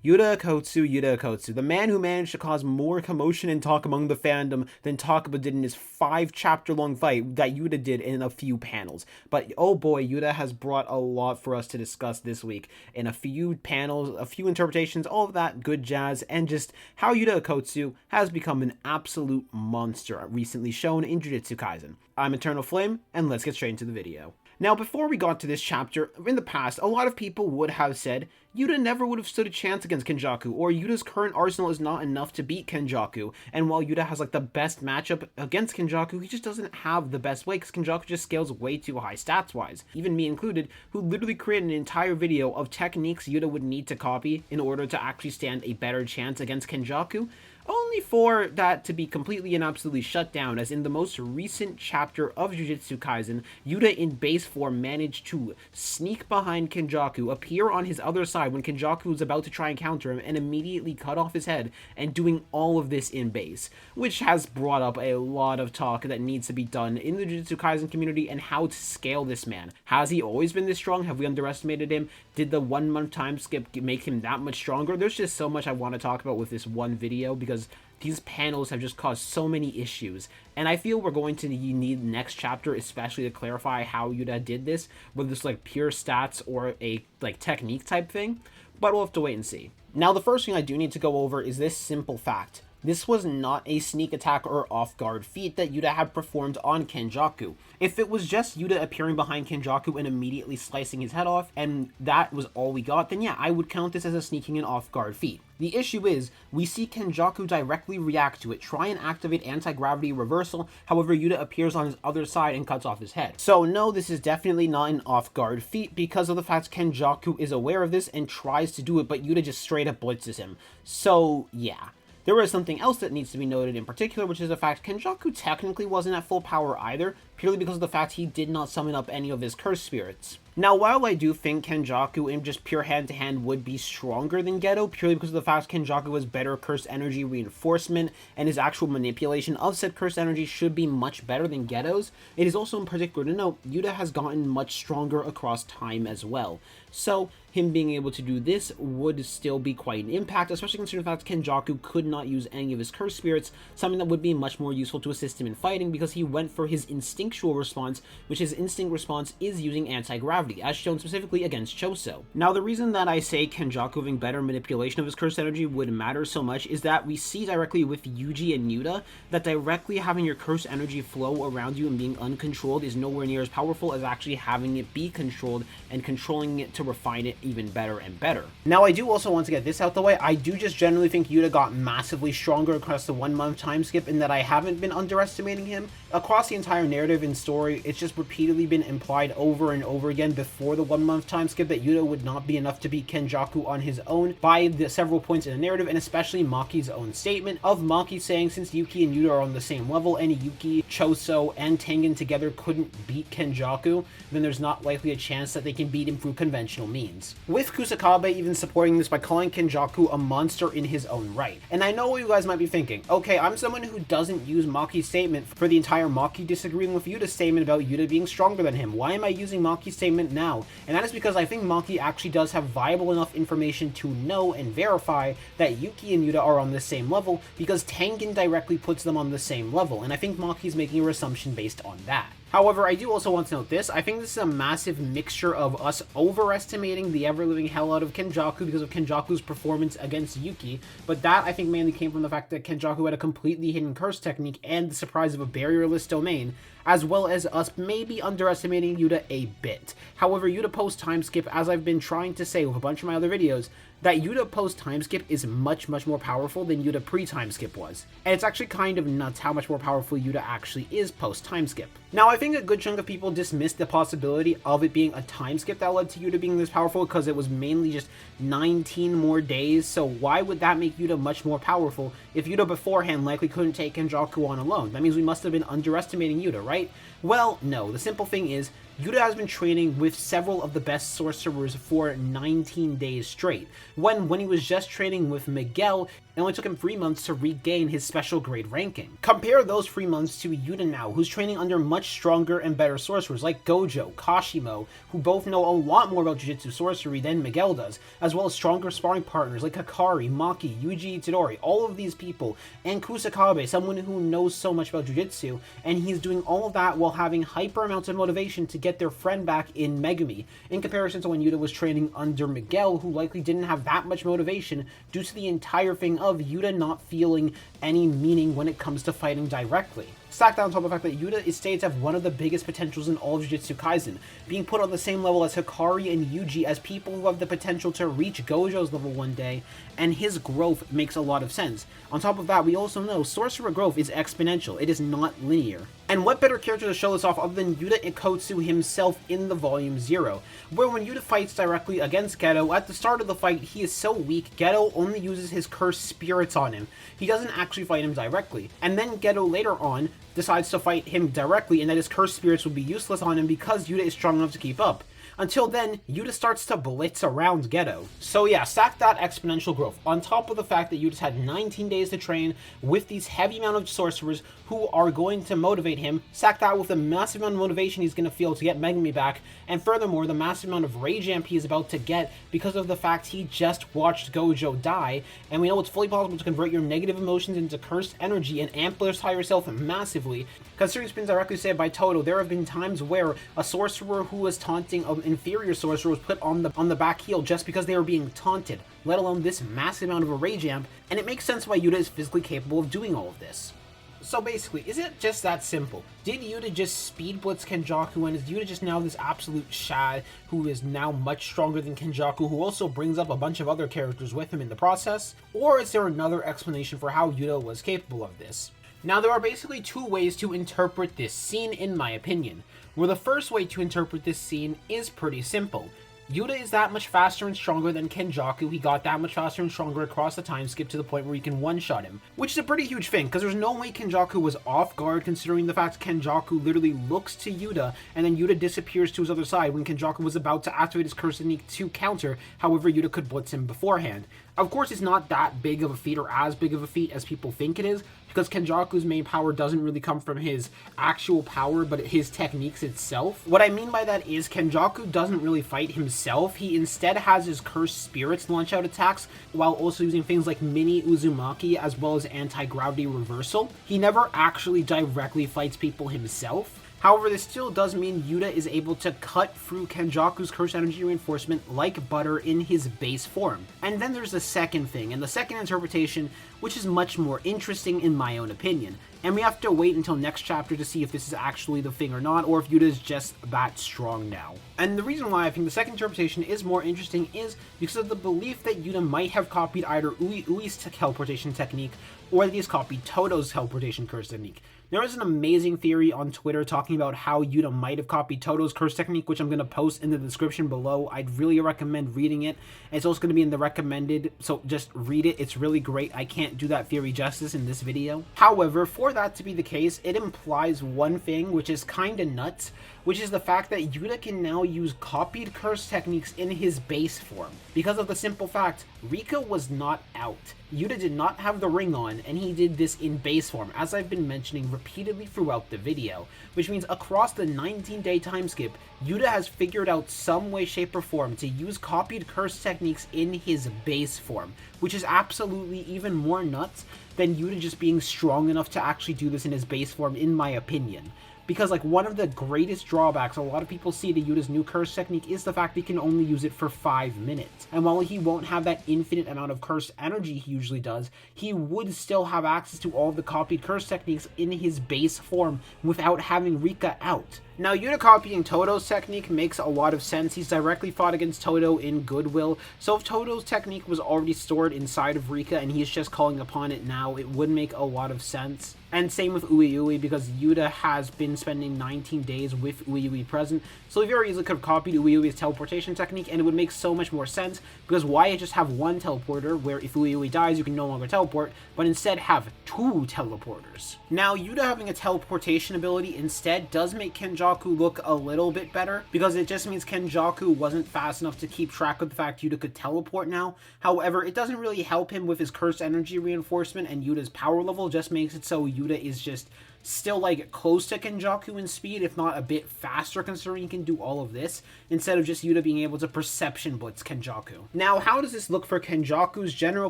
Yuta Okkotsu, the man who managed to cause more commotion and talk among the fandom than Takaba did in his 5-chapter-long fight that Yuta did in a few panels. But oh boy, Yuta has brought a lot for us to discuss this week in a few panels, a few interpretations, all of that good jazz, and just how Yuta Okkotsu has become an absolute monster recently shown in Jujutsu Kaisen. I'm Eternal Flame, and let's get straight into the video. Now, before we got to this chapter, in the past, a lot of people would have said Yuta never would have stood a chance against Kenjaku, or Yuta's current arsenal is not enough to beat Kenjaku, and while Yuta has like the best matchup against Kenjaku, he just doesn't have the best way, because Kenjaku just scales way too high stats-wise, even me included, who literally created an entire video of techniques Yuta would need to copy in order to actually stand a better chance against Kenjaku, only for that to be completely and absolutely shut down, as in the most recent chapter of Jujutsu Kaisen, Yuta in base form managed to sneak behind Kenjaku, appear on his other side when Kenjaku was about to try and counter him, and immediately cut off his head, and doing all of this in base, which has brought up a lot of talk that needs to be done in the Jujutsu Kaisen community and how to scale this man. Has he always been this strong? Have we underestimated him? Did the 1 month time skip make him that much stronger? There's just so much I want to talk about with this one video, because these panels have just caused so many issues, and I feel we're going to need next chapter especially to clarify how Yuta did this, whether it's like pure stats or a like technique type thing, but we'll have to wait and see. Now, the first thing I do need to go over is this simple fact. This was not a sneak attack or off-guard feat that Yuta had performed on Kenjaku. If it was just Yuta appearing behind Kenjaku and immediately slicing his head off, and that was all we got, then yeah, I would count this as a sneaking and off-guard feat. The issue is, we see Kenjaku directly react to it, try and activate anti-gravity reversal, however Yuta appears on his other side and cuts off his head. So no, this is definitely not an off-guard feat because of the fact Kenjaku is aware of this and tries to do it, but Yuta just straight up blitzes him. So yeah. There is something else that needs to be noted in particular, which is the fact Kenjaku technically wasn't at full power either, purely because of the fact he did not summon up any of his cursed spirits. Now, while I do think Kenjaku in just pure hand-to-hand would be stronger than Geto, purely because of the fact Kenjaku has better cursed energy reinforcement, and his actual manipulation of said cursed energy should be much better than Geto's, it is also in particular to note, Yuta has gotten much stronger across time as well. So, him being able to do this would still be quite an impact, especially considering the fact Kenjaku could not use any of his cursed spirits, something that would be much more useful to assist him in fighting because he went for his instinctual response, which his instinct response is using anti-gravity, as shown specifically against Choso. Now, the reason that I say Kenjaku having better manipulation of his cursed energy would matter so much is that we see directly with Yuji and Yuta that directly having your cursed energy flow around you and being uncontrolled is nowhere near as powerful as actually having it be controlled and controlling it to refine it even better and better. Now, I do also want to get this out the way. I do just generally think Yuta got massively stronger across the 1 month time skip, and that I haven't been underestimating him. Across the entire narrative and story, it's just repeatedly been implied over and over again before the 1 month time skip that Yuta would not be enough to beat Kenjaku on his own by the several points in the narrative, and especially Maki's own statement of Maki saying since Yuki and Yuta are on the same level, and Yuki, Choso, and Tengen together couldn't beat Kenjaku, then there's not likely a chance that they can beat him through conventional means. With Kusakabe even supporting this by calling Kenjaku a monster in his own right. And I know what you guys might be thinking, okay, I'm someone who doesn't use Maki's statement for the entire Maki disagreeing with Yuta's statement about Yuta being stronger than him. Why am I using Maki's statement now? And that is because I think Maki actually does have viable enough information to know and verify that Yuki and Yuta are on the same level, because Tengen directly puts them on the same level, and I think Maki's making her assumption based on that. However, I do also want to note this. I think this is a massive mixture of us overestimating the ever-living hell out of Kenjaku because of Kenjaku's performance against Yuki, but that I think mainly came from the fact that Kenjaku had a completely hidden curse technique and the surprise of a barrierless domain, as well as us maybe underestimating Yuta a bit. However, Yuta post-time skip, as I've been trying to say with a bunch of my other videos, that Yuta post-time skip is much more powerful than Yuta pre-time skip was. And it's actually kind of nuts how much more powerful Yuta actually is post-time skip. Now, I think a good chunk of people dismissed the possibility of it being a time skip that led to Yuta being this powerful because it was mainly just 19 more days, so why would that make Yuta much more powerful if Yuta beforehand likely couldn't take Kenjaku on alone? That means we must have been underestimating Yuta, right? Well, no. The simple thing is, Yuta has been training with several of the best sorcerers for 19 days straight, when he was just training with Miguel, it only took him 3 months to regain his special grade ranking. Compare those 3 months to Yuta now, who's training under much stronger and better sorcerers like Gojo, Kashimo, who both know a lot more about Jujutsu sorcery than Miguel does, as well as stronger sparring partners like Hakari, Maki, Yuji Itadori, all of these people, and Kusakabe, someone who knows so much about Jujutsu, and he's doing all of that while having hyper amounts of motivation to get their friend back in Megumi, in comparison to when Yuta was training under Miguel, who likely didn't have that much motivation due to the entire thing of Yuta not feeling any meaning when it comes to fighting directly. Stacked on top of the fact that Yuta is stated to have one of the biggest potentials in all of Jujutsu Kaisen, being put on the same level as Hakari and Yuji as people who have the potential to reach Gojo's level one day, and his growth makes a lot of sense. On top of that, we also know sorcerer growth is exponential, it is not linear. And what better character to show this off other than Yuta Okkotsu himself in the Volume 0, where when Yuta fights directly against Geto, at the start of the fight he is so weak, Geto only uses his cursed spirits on him. He doesn't actually fight him directly. And then Geto later on decides to fight him directly and that his cursed spirits will be useless on him because Yuta is strong enough to keep up. Until then, Yuta starts to blitz around Geto. So yeah, stack that exponential growth, on top of the fact that Yuta's had 19 days to train with these heavy amount of sorcerers who are going to motivate him, stack that with the massive amount of motivation he's going to feel to get Megumi back, and furthermore, the massive amount of rage amp he is about to get because of the fact he just watched Gojo die, and we know it's fully possible to convert your negative emotions into cursed energy and amplify yourself massively. Considering it's been directly said by Todo, there have been times where a sorcerer who was taunting an inferior sorcerer was put on the back heel just because they were being taunted, let alone this massive amount of a rage amp, and it makes sense why Yuta is physically capable of doing all of this. So basically, is it just that simple? Did Yuta just speed blitz Kenjaku, and is Yuta just now this absolute shad who is now much stronger than Kenjaku, who also brings up a bunch of other characters with him in the process? Or is there another explanation for how Yuta was capable of this? Now, there are basically two ways to interpret this scene, in my opinion, where the first way to interpret this scene is pretty simple. Yuta is that much faster and stronger than Kenjaku. He got that much faster and stronger across the time skip to the point where you can one-shot him, which is a pretty huge thing, because there's no way Kenjaku was off guard, considering the fact Kenjaku literally looks to Yuta, and then Yuta disappears to his other side when Kenjaku was about to activate his curse technique to counter, however Yuta could blitz him beforehand. Of course, it's not that big of a feat, or as big of a feat as people think it is, because Kenjaku's main power doesn't really come from his actual power, but his techniques itself. What I mean by that is Kenjaku doesn't really fight himself. He instead has his cursed spirits launch out attacks, while also using things like mini Uzumaki as well as anti-gravity reversal. He never actually directly fights people himself. However, this still does mean Yuta is able to cut through Kenjaku's curse energy reinforcement like butter in his base form. And then there's the second thing, and the second interpretation, which is much more interesting in my own opinion. And we have to wait until next chapter to see if this is actually the thing or not, or if Yuta is just that strong now. And the reason why I think the second interpretation is more interesting is because of the belief that Yuta might have copied either Ui's teleportation technique, or that he's copied Todo's teleportation curse technique. There is an amazing theory on Twitter talking about how Yuta might have copied Todo's curse technique, which I'm going to post in the description below. I'd really recommend reading it. It's also going to be in the recommended, so just read it. It's really great. I can't do that theory justice in this video. However, for that to be the case, it implies one thing, which is kind of nuts, which is the fact that Yuta can now use copied curse techniques in his base form. Because of the simple fact, Rika was not out. Yuta did not have the ring on, and he did this in base form, as I've been mentioning repeatedly throughout the video, which means across the 19-day time skip, Yuta has figured out some way, shape, or form to use copied curse techniques in his base form, which is absolutely even more nuts than Yuta just being strong enough to actually do this in his base form, in my opinion. Because, like, one of the greatest drawbacks a lot of people see to Yuta's new curse technique is the fact that he can only use it for 5 minutes. And while he won't have that infinite amount of curse energy he usually does, he would still have access to all of the copied curse techniques in his base form without having Rika out. Now, Yuta copying Todo's technique makes a lot of sense. He's directly fought against Todo in Goodwill, so if Todo's technique was already stored inside of Rika and he's just calling upon it now, it would make a lot of sense. And same with Ueui, because Yuta has been spending 19 days with Ueui present, so he very easily could have copied Ueui's teleportation technique, and it would make so much more sense, because why just have one teleporter, where if Ueui dies you can no longer teleport, but instead have 2 teleporters. Now, Yuta having a teleportation ability instead does make Kenjaku look a little bit better, because it just means Kenjaku wasn't fast enough to keep track of the fact Yuta could teleport now. However, it doesn't really help him with his cursed energy reinforcement, and Yuta's power level just makes it so Yuta is just still like close to Kenjaku in speed, if not a bit faster, considering he can do all of this, instead of just Yuta being able to perception blitz Kenjaku. Now, how does this look for Kenjaku's general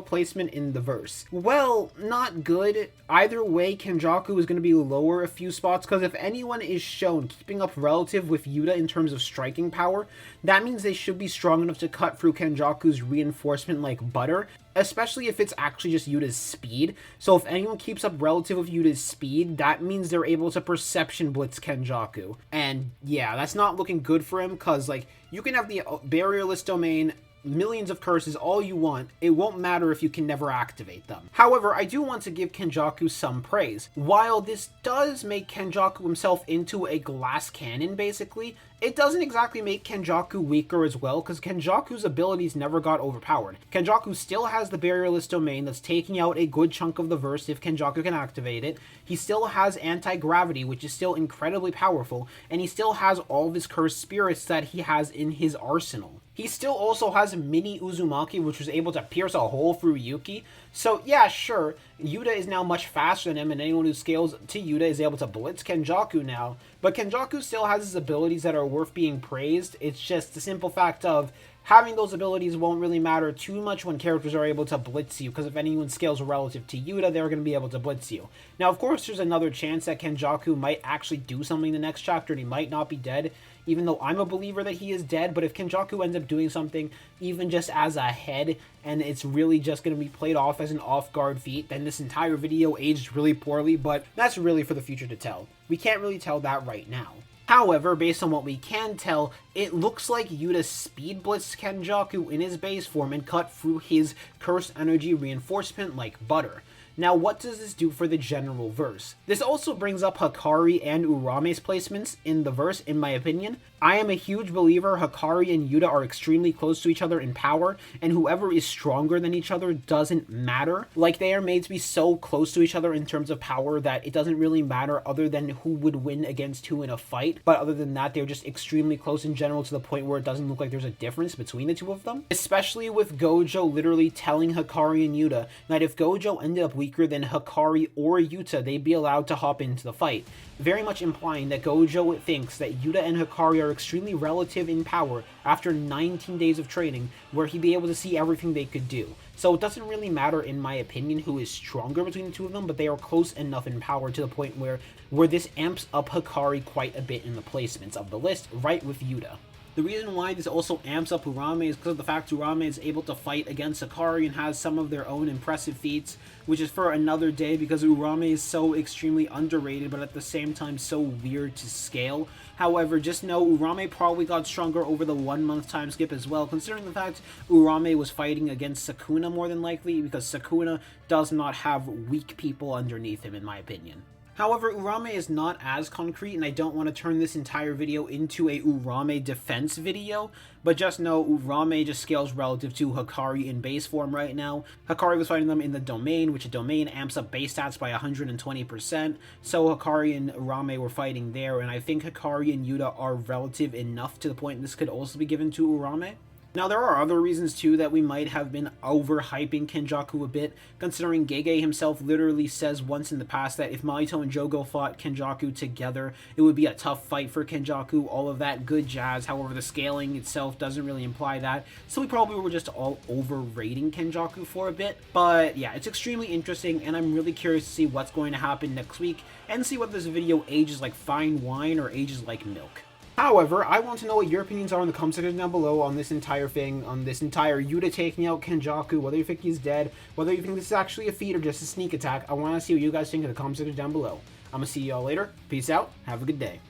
placement in the verse? Well, not good. Either way, Kenjaku is going to be lower a few spots, because if anyone is shown keeping up relative with Yuta in terms of striking power, that means they should be strong enough to cut through Kenjaku's reinforcement like butter, especially if it's actually just Yuta's speed. So if anyone keeps up relative with Yuta's speed, that means they're able to perception blitz Kenjaku. And yeah, that's not looking good for him, because like, you can have the barrierless domain, millions of curses, all you want, it won't matter if you can never activate them. However, I do want to give Kenjaku some praise. While this does make Kenjaku himself into a glass cannon, basically, it doesn't exactly make Kenjaku weaker as well, because Kenjaku's abilities never got overpowered. Kenjaku still has the barrierless domain that's taking out a good chunk of the verse if Kenjaku can activate it. He still has anti-gravity, which is still incredibly powerful, and he still has all of his cursed spirits that he has in his arsenal. He still also has Mini Uzumaki, which was able to pierce a hole through Yuki. So yeah, sure, Yuta is now much faster than him, and anyone who scales to Yuta is able to blitz Kenjaku now. But Kenjaku still has his abilities that are worth being praised. It's just the simple fact of having those abilities won't really matter too much when characters are able to blitz you, because if anyone scales relative to Yuta, they're going to be able to blitz you. Now, of course, there's another chance that Kenjaku might actually do something in the next chapter, and he might not be dead, even though I'm a believer that he is dead. But if Kenjaku ends up doing something, even just as a head, and it's really just going to be played off as an off-guard feat, then this entire video aged really poorly, but that's really for the future to tell. We can't really tell that right now. However, based on what we can tell, it looks like Yuta speed blitzed Kenjaku in his base form and cut through his cursed energy reinforcement like butter. Now, what does this do for the general verse? This also brings up Hakari and Urame's placements in the verse, in my opinion. I am a huge believer Hakari and Yuta are extremely close to each other in power, and whoever is stronger than each other doesn't matter. Like, they are made to be so close to each other in terms of power that it doesn't really matter other than who would win against who in a fight. But other than that, they're just extremely close in general, to the point where it doesn't look like there's a difference between the two of them. Especially with Gojo literally telling Hakari and Yuta that if Gojo ended up weaker than Hakari or Yuta, they'd be allowed to hop into the fight. Very much implying that Gojo thinks that Yuta and Hakari are extremely relative in power after 19 days of training, where he'd be able to see everything they could do. So it doesn't really matter, in my opinion, who is stronger between the two of them, but they are close enough in power to the point where this amps up Hakari quite a bit in the placements of the list, right with Yuta. The reason why this also amps up Urame is because of the fact Urame is able to fight against Hakari and has some of their own impressive feats, which is for another day, because Urame is so extremely underrated, but at the same time so weird to scale. However, just know Urame probably got stronger over the 1 month time skip as well, considering the fact Urame was fighting against Sukuna more than likely, because Sukuna does not have weak people underneath him, in my opinion. However, Urame is not as concrete, and I don't want to turn this entire video into a Urame defense video, but just know Urame just scales relative to Hakari in base form right now. Hakari was fighting them in the domain, which a domain amps up base stats by 120%, so Hakari and Urame were fighting there, and I think Hakari and Yuta are relative enough to the point this could also be given to Urame. Now, there are other reasons, too, that we might have been overhyping Kenjaku a bit, considering Gege himself literally says once in the past that if Mahito and Jogo fought Kenjaku together, it would be a tough fight for Kenjaku, all of that good jazz. However, the scaling itself doesn't really imply that, so we probably were just all overrating Kenjaku for a bit. But yeah, it's extremely interesting, and I'm really curious to see what's going to happen next week, and see whether this video ages like fine wine or ages like milk. However, I want to know what your opinions are in the comment section down below on this entire thing, on this entire Yuta taking out Kenjaku, whether you think he's dead, whether you think this is actually a feat or just a sneak attack. I want to see what you guys think in the comment section down below. I'm going to see y'all later. Peace out. Have a good day.